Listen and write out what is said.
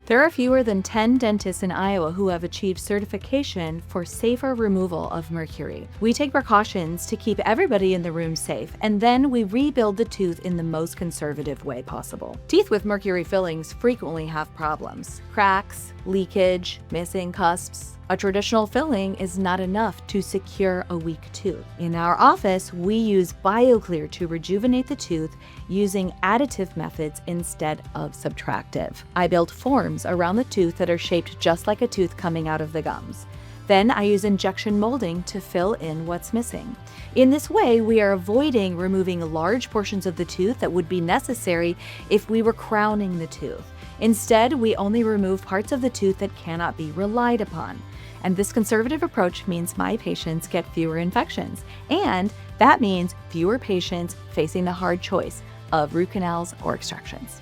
There are fewer than 10 dentists in Iowa who have achieved certification for safer removal of mercury. We take precautions to keep everybody in the room safe, and then we rebuild the tooth in the most conservative way possible. Teeth with mercury fillings frequently have problems: cracks, leakage, missing cusps. A traditional filling is not enough to secure a weak tooth. In our office, we use BioClear to rejuvenate the tooth using additive methods instead of subtractive. I build forms around the tooth that are shaped just like a tooth coming out of the gums. Then I use injection molding to fill in what's missing. In this way, we are avoiding removing large portions of the tooth that would be necessary if we were crowning the tooth. Instead, we only remove parts of the tooth that cannot be relied upon. And this conservative approach means my patients get fewer infections. And that means fewer patients facing the hard choice of root canals or extractions.